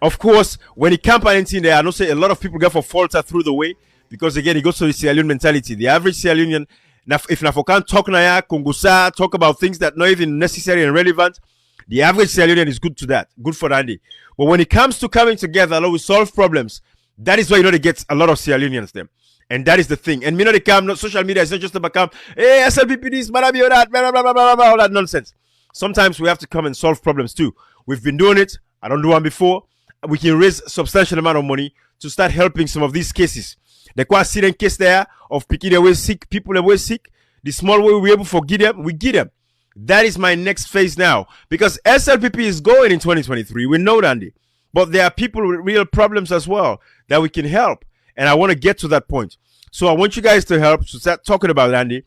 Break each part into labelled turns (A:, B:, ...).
A: Of course, when it comes anything there, I know say a lot of people get for falter through the way because again it goes to the Sierra Leone mentality. The average Sierra Leonean, if Nafokan talk naya, Kongosa, talk about things that not even necessary and relevant, the average Sierra Leonean is good to that, good for Andy. But when it comes to coming together, along with solve problems, that is why they get a lot of Sierra Leoneans them. And that is the thing. And they come, not social media is not just about come, hey, SLPP this, blah, blah, blah, blah, blah, blah, blah, blah, all that nonsense. Sometimes we have to come and solve problems too. We've been doing it. I don't do one before. We can raise a substantial amount of money to start helping some of these cases. The quite serious case there of picking away sick, people away sick. The small way we're able to forgive them, we give them. That is my next phase now. Because SLPP is going in 2023. We know that, Andy. But there are people with real problems as well that we can help. And I want to get to that point. So I want you guys to help to start talking about it, Andy.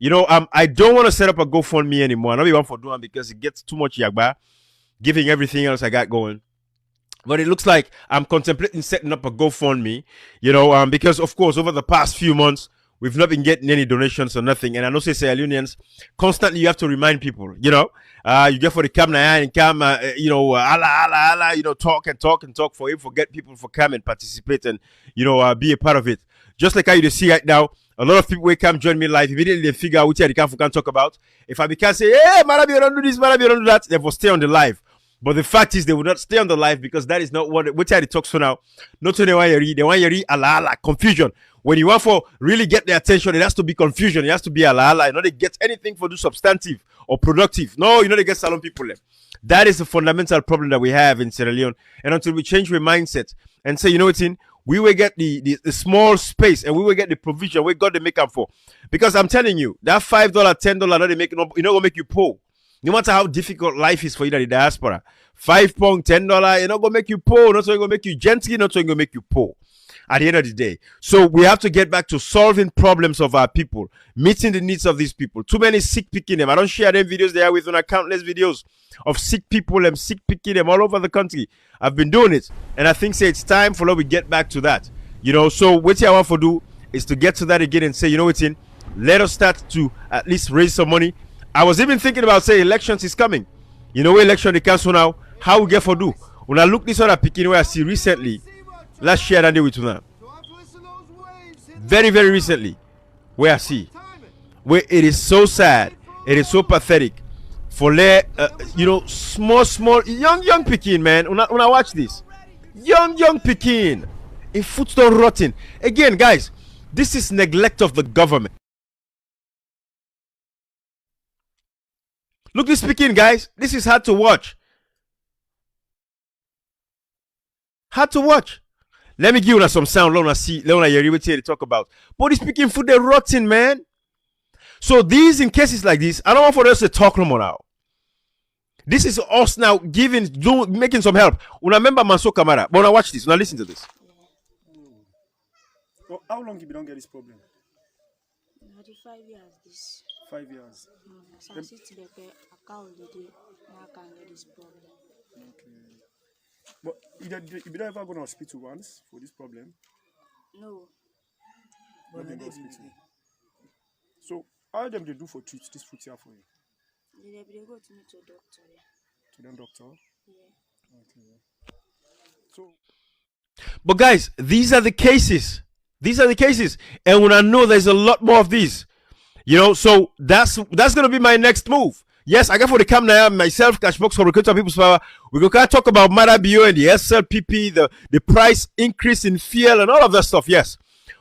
A: I don't want to set up a GoFundMe anymore. I don't even want for doing because it gets too much yagba, giving everything else I got going. But it looks like I'm contemplating setting up a GoFundMe, because, of course, over the past few months, we've not been getting any donations or nothing. And I know, say, Sierra Leoneans, constantly you have to remind people, you get for the camera and come, talk and talk and talk for him, forget people for come and participate and, be a part of it. Just like how you see right now, a lot of people will come join me live. Immediately they figure out which I can talk about. If I can say, hey, Marabi, don't do this, Marabi, don't do that, they will stay on the live. But the fact is, they will not stay on the live because that is not which I talk so now. Not only they want you ala confusion. When you want for really get their attention, it has to be confusion. It has to be ala. They get anything for do substantive or productive. No, they get salon people left. That is the fundamental problem that we have in Sierra Leone. And until we change our mindset and say, we will get the small space and we will get the provision we got to make up for. Because I'm telling you, that $5, $10 that they make, not gonna make you poor. No matter how difficult life is for you in the diaspora, £5, $10, it's not gonna make you poor, not gonna make you gently, not gonna make you poor at the end of the day. So we have to get back to solving problems of our people, meeting the needs of these people. Too many sick picking them. I don't share them videos there with countless videos of sick people and sick picking them all over the country. I've been doing it, and I think it's time for us to get back to that. So what I want to do is to get to that again and say, let us start to at least raise some money. I was even thinking about say elections is coming. Election the council now. How we get for do? When I look this other picking where I see recently, let's share that with you now. Very, very recently, where I see where it is so sad, it is so pathetic for small young Pekin, man. When I watch this, young Pekin, a footstone rotting. Again, guys, this is neglect of the government. Look this Pekin, guys. This is hard to watch. Hard to watch. Let me give you some sound. Let me talk about. But this Pekin food, they're rotting, man. So these, in cases like this, I don't want for us to talk no more now. This is us now making some help. Remember Manso Kamara. But now watch this. Now listen to this.
B: Well, how long you don't get this problem?
C: 5 years. This.
B: 5 years.
C: So I sit to the account the day. I can get this problem.
B: Okay. But you don't ever go to hospital once for this problem?
C: No.
B: Not in the hospital. So how them they do for treat this foot here for you?
C: They go to meet your doctor.
B: To them doctor?
C: Yeah.
B: Okay. So
A: but guys, these are the cases. And when I know there's a lot more of these, so that's gonna be my next move. Yes, I got for the camera myself, Cashbox for Recruiter People's Power. We're gonna talk about Marabio and the SLPP, the price increase in fuel and all of that stuff. Yes,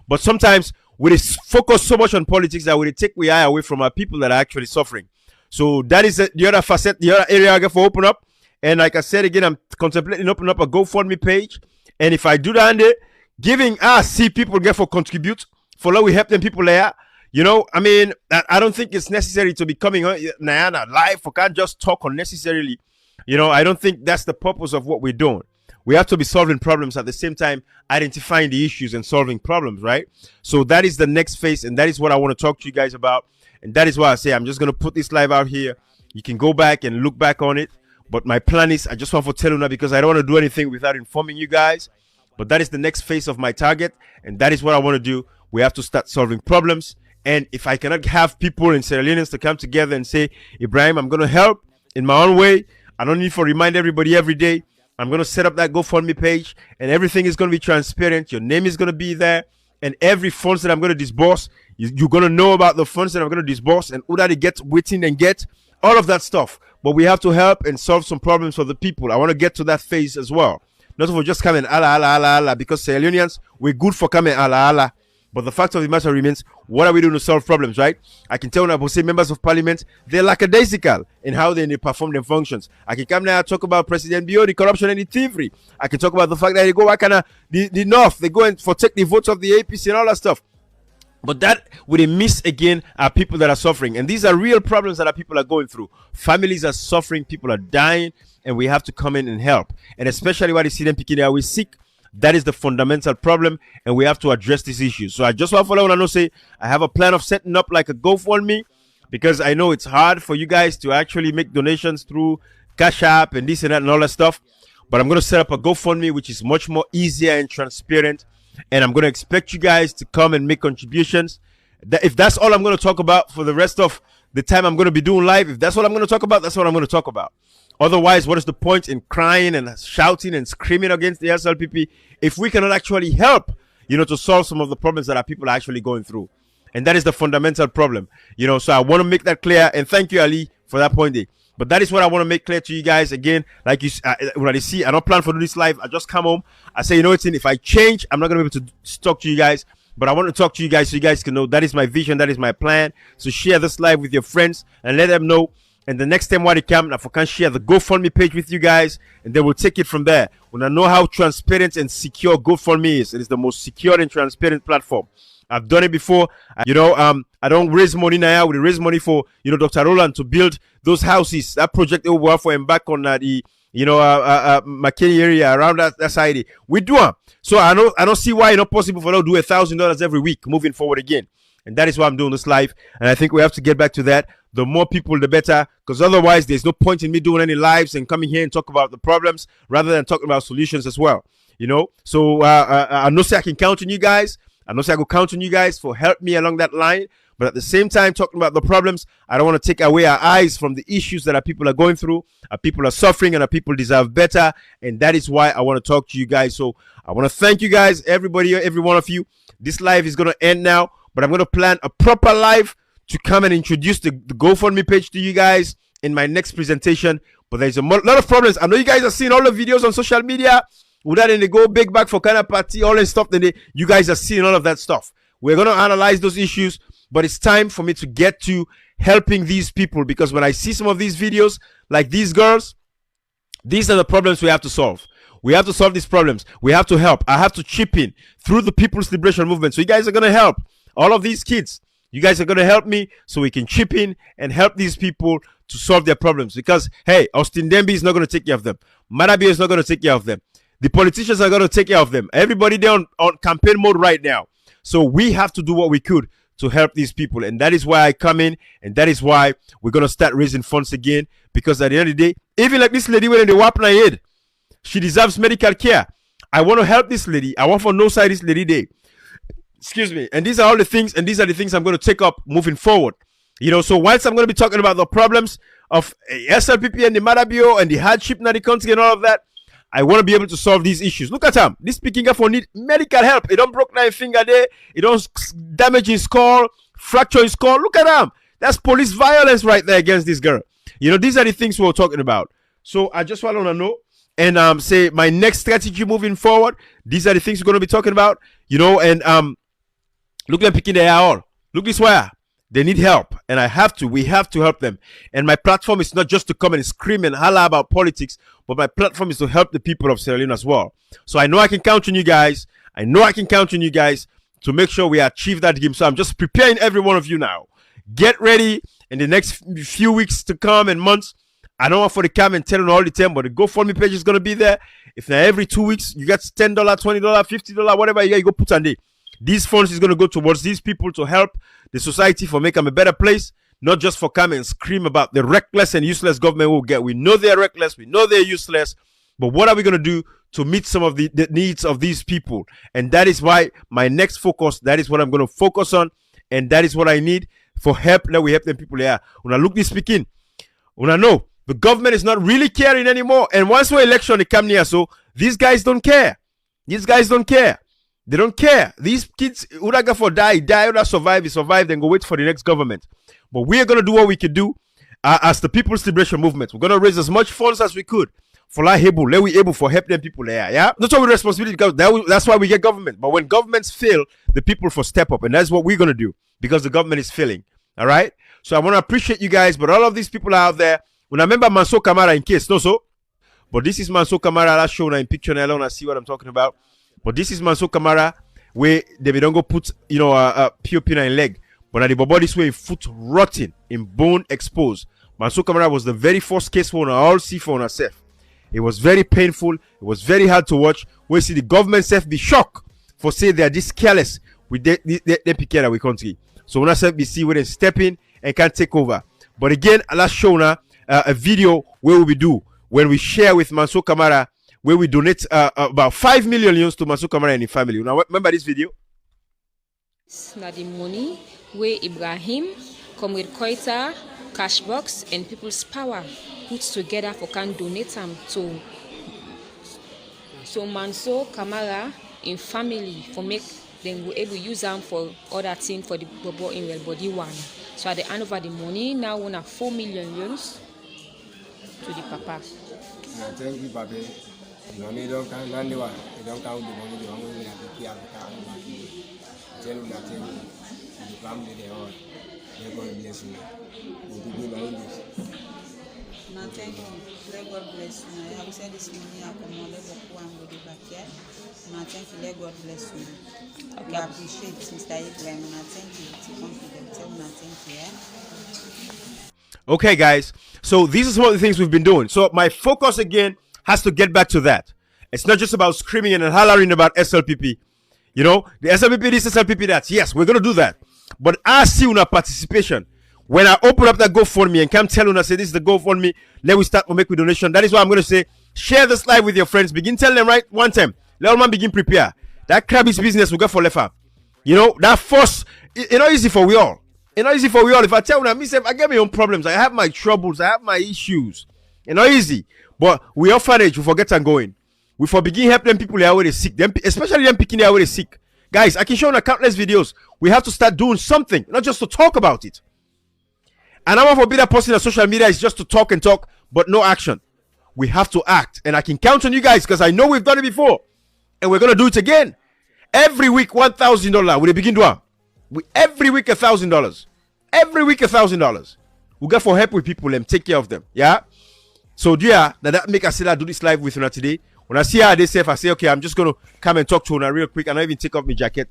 A: but sometimes we focus so much on politics that we take our eye away from our people that are actually suffering. So that is the other facet, the other area I got for open up. And like I said again, I'm contemplating opening up a GoFundMe page. And if I do that, giving people get for contribute for we help them people there. I don't think it's necessary to be coming on Nayana live for can't just talk unnecessarily. I don't think that's the purpose of what we're doing. We have to be solving problems at the same time, identifying the issues and solving problems, right? So that is the next phase, and that is what I want to talk to you guys about. And that is why I say I'm just going to put this live out here. You can go back and look back on it. But my plan is, I just want to tell you now because I don't want to do anything without informing you guys. But that is the next phase of my target. And that is what I want to do. We have to start solving problems. And if I cannot have people in Sierra Leoneans to come together and say, Ibrahim, I'm going to help in my own way. I don't need to remind everybody every day. I'm going to set up that GoFundMe page, and everything is going to be transparent. Your name is going to be there, and every funds that I'm going to disburse, you're going to know about the funds that I'm going to disburse and who that it gets, waiting and get, all of that stuff. But we have to help and solve some problems for the people. I want to get to that phase as well. Not for just coming Allah, Allah, Allah, Allah, because Sierra Leoneans, we're good for coming Allah, Allah. But the fact of the matter remains, what are we doing to solve problems, right? I can tell when I say members of parliament, they're lackadaisical in how they perform their functions. I can come now and talk about President Bio, the corruption and the thievery. I can talk about the fact that they go back and the North, they go and for take the votes of the APC and all that stuff. But that would miss again are people that are suffering. And these are real problems that our people are going through. Families are suffering, people are dying, and we have to come in and help. And especially when you see them picking we sick, that is the fundamental problem, and we have to address these issues. So I just want to know, say, I have a plan of setting up like a GoFundMe, because I know it's hard for you guys to actually make donations through Cash App and this and that and all that stuff. But I'm going to set up a GoFundMe, which is much more easier and transparent. And I'm going to expect you guys to come and make contributions. If that's all I'm going to talk about for the rest of the time I'm going to be doing live, if that's what I'm going to talk about, that's what I'm going to talk about. Otherwise, what is the point in crying and shouting and screaming against the SLPP if we cannot actually help, to solve some of the problems that our people are actually going through? And that is the fundamental problem, So I want to make that clear. And thank you, Ali, for that point there. But that is what I want to make clear to you guys. Again, like you already see, I don't plan for do this live. I just come home. I say, if I change, I'm not going to be able to talk to you guys. But I want to talk to you guys so you guys can know that is my vision. That is my plan. So share this live with your friends and let them know. And the next time when they come, if I can share the GoFundMe page with you guys, and they will take it from there. When I know how transparent and secure GoFundMe is, it is the most secure and transparent platform. I've done it before. I don't raise money now. We raise money for, Dr. Roland to build those houses. That project over work for him back on the, McKinney area around that side. We do it. So I don't see why it's not possible for us to do $1,000 every week moving forward again. And that is why I'm doing this live. And I think we have to get back to that. The more people, the better. Because otherwise, there's no point in me doing any lives and coming here and talk about the problems rather than talking about solutions as well. So I know say I can count on you guys. I know say I go count on you guys for help me along that line. But at the same time, talking about the problems, I don't want to take away our eyes from the issues that our people are going through. Our people are suffering and our people deserve better. And that is why I want to talk to you guys. So I want to thank you guys, everybody, every one of you. This live is going to end now. But I'm going to plan a proper live to come and introduce the GoFundMe page to you guys in my next presentation. But there's a lot of problems. I know you guys are seeing all the videos on social media. With that, and they go big back for kind of party, all that stuff. Then you guys are seeing all of that stuff. We're going to analyze those issues. But it's time for me to get to helping these people. Because when I see some of these videos, like these girls, these are the problems we have to solve. We have to solve these problems. We have to help. I have to chip in through the People's Liberation Movement. So you guys are going to help. All of these kids, you guys are going to help me so we can chip in and help these people to solve their problems. Because, hey, Austin Demby is not going to take care of them. Marabio is not going to take care of them. The politicians are going to take care of them. Everybody there on campaign mode right now. So we have to do what we could to help these people. And that is why I come in. And that is why we're going to start raising funds again. Because at the end of the day, even like this lady when they whap my head, she deserves medical care. I want to help this lady. I want for no side this lady day. Excuse me. And these are all the things, and these are the things I'm going to take up moving forward. So once I'm going to be talking about the problems of SLPP and the Marabio and the hardship in the country and all of that, I want to be able to solve these issues. Look at him. This speaking for need medical help. He don't broke my finger there. He don't damage his skull, fracture his skull. Look at him. That's police violence right there against this girl. These are the things we're talking about. So I just want to know and say my next strategy moving forward. These are the things we're going to be talking about. Look at picking their all. Look this way. They need help. And we have to help them. And my platform is not just to come and scream and holler about politics, but my platform is to help the people of Sierra Leone as well. So I know I can count on you guys. To make sure we achieve that game. So I'm just preparing every one of you now. Get ready in the next few weeks to come and months. I don't want for the come and tell them all the time, but the GoFundMe page is going to be there. If now every 2 weeks you get $10, $20, $50, whatever you go put on there. These funds is going to go towards these people to help the society for make them a better place, not just for come and scream about the reckless and useless government we'll get. We know they're reckless. We know they're useless. But what are we going to do to meet some of the needs of these people? And that is why my next focus, that is what I'm going to focus on. And that is what I need for help. That we help them people here. When I look this speaking, when I know The government is not really caring anymore. And once we're election, they come near, so these guys don't care. These guys don't care. They don't care. These kids, Uraga for die, Ura survive, then go wait for the next government. But we're going to do what we can do as the People's Liberation Movement. We're going to raise as much funds as we could for able, let we able for help them people there. Yeah, that's our responsibility, because that's why we get government. But when governments fail, the people for step up, and that's what we're going to do because the government is failing. All right. So I want to appreciate you guys, but all of these people out there, when I remember Mansour Kamara in case, no so. But this is Mansour Kamara, that's shown in picture, and I don't see what I'm talking about. But this is Mansour Kamara, where they don't go put, a POP in leg. But at the body this way, foot rotting, in bone exposed. Mansour Kamara was the very first case for all see for herself. It was very painful. It was very hard to watch. We see the government self be shocked for say they are this careless with the PK that we country. So when I said we see where they step in and can take over. But again, last show now a video where we do when we share with Mansour Kamara, where we donate about 5 million euros to Mansour Kamara and his family. Now, remember this video?
D: Now the money where Ibrahim, Comrade Koita, Cashbox, and People's Power put together for can donate them to Mansour Kamara in family for make them able to use them for other things for the Bobo in well body one. So at the end of the money, now we have 4 million euros to the papa.
E: Thank you, Papa. You don't count the money, you don't count the money, you only have to care about tell you that the family they are. They're going to bless you. We'll be doing this.
F: No, thank you. Let God bless you. I have said this morning, I come on, let go the back here. No, thank you. Let God bless you. Okay. We appreciate Mr. Ibrahim. No, thank you. It's confident. Tell me, thank you.
A: Okay, guys. So these are some of the things we've been doing. So my focus again has to get back to that. It's not just about screaming and hollering about SLPP. The SLPP this, SLPP that. Yes, we're going to do that. But I see una participation. When I open up that GoFundMe and come tell una, say this is the GoFundMe, let we start to make a donation. That is why I'm going to say, share this live with your friends. Begin telling them right one time. Let all man begin prepare. That crabby's business will go for left. That force, it's not easy for we all. It's not easy for we all. If I tell una, myself, I get my own problems. I have my troubles. I have my issues. It's not easy. But we orphanage, we forget and going. We for begin help them people where they sick. Them, especially them picking where they sick. Guys, I can show you countless videos. We have to start doing something, not just to talk about it. And I'm for being a person on social media is just to talk and talk, but no action. We have to act. And I can count on you guys because I know we've done it before. And we're going to do it again. Every week, $1,000. We begin doing. Every week, $1,000. Every week, $1,000. We go for help with people and take care of them. Yeah? So, that make us do this live with you today. When I see how they say, I say, okay, I'm just going to come and talk to you real quick. And I even take off my jacket,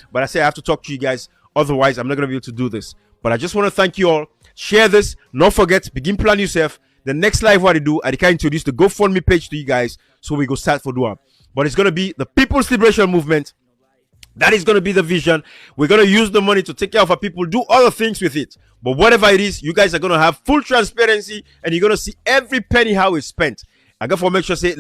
A: But I say I have to talk to you guys. Otherwise, I'm not going to be able to do this. But I just want to thank you all. Share this. Don't forget, begin plan yourself. The next live what I do, I can introduce the GoFundMe page to you guys. So we go start for doing. But it's going to be the People's Liberation Movement. That is going to be the vision. We're going to use the money to take care of our people, do other things with it. But whatever it is, you guys are going to have full transparency and you're going to see every penny how it's spent. I got to make sure, say,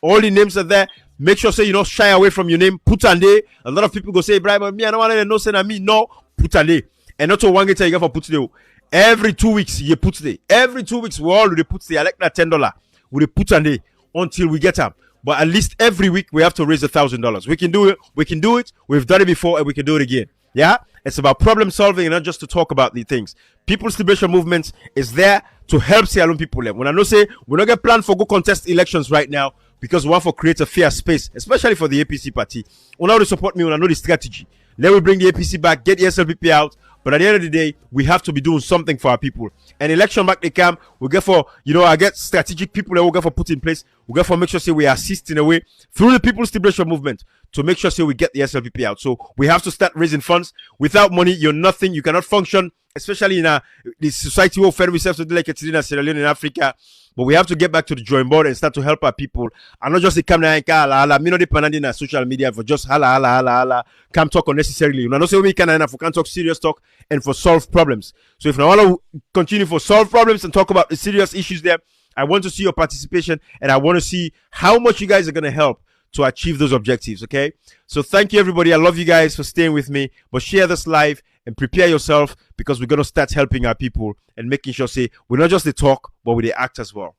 A: all the names are there. Make sure, say, you don't shy away from your name. Putande. A lot of people go say, Brian, me, I don't want to know, say, me. No, Putande. And not to one get you got for Putande. Every 2 weeks, you put today. Every 2 weeks, we all put today. I like that $10. We put today until we get them. But at least every week, we have to raise $1,000. We can do it. We can do it. We've done it before and we can do it again. Yeah? It's about problem solving and not just to talk about the things. People's Liberation Movement is there to help Sierra Leone people. When I know say, we're not going to plan for go contest elections right now because we want to create a fair space, especially for the APC party. We know to support me when I know the strategy. Let me bring the APC back, get the SLPP out. But at the end of the day, we have to be doing something for our people. And election back they come, we get for, I get strategic people that we get for put in place. We get for make sure say we assist in a way through the People's Liberation Movement to make sure say we get the SLPP out. So we have to start raising funds. Without money, you're nothing. You cannot function, especially in the society where we serve to do like it's in Sierra Leone in Africa. But we have to get back to the drawing board and start to help our people. And not just come there and hala. Me not depending on social media for just hala. Come talk unnecessarily. You know, not say we can talk serious talk and for solve problems. So if I want to continue for solve problems and talk about the serious issues there, I want to see your participation and I want to see how much you guys are going to help to achieve those objectives. Okay, so thank you everybody. I love you guys for staying with me, but share this live and prepare yourself, because we're going to start helping our people and making sure, say, we're not just the talk, but we the act as well.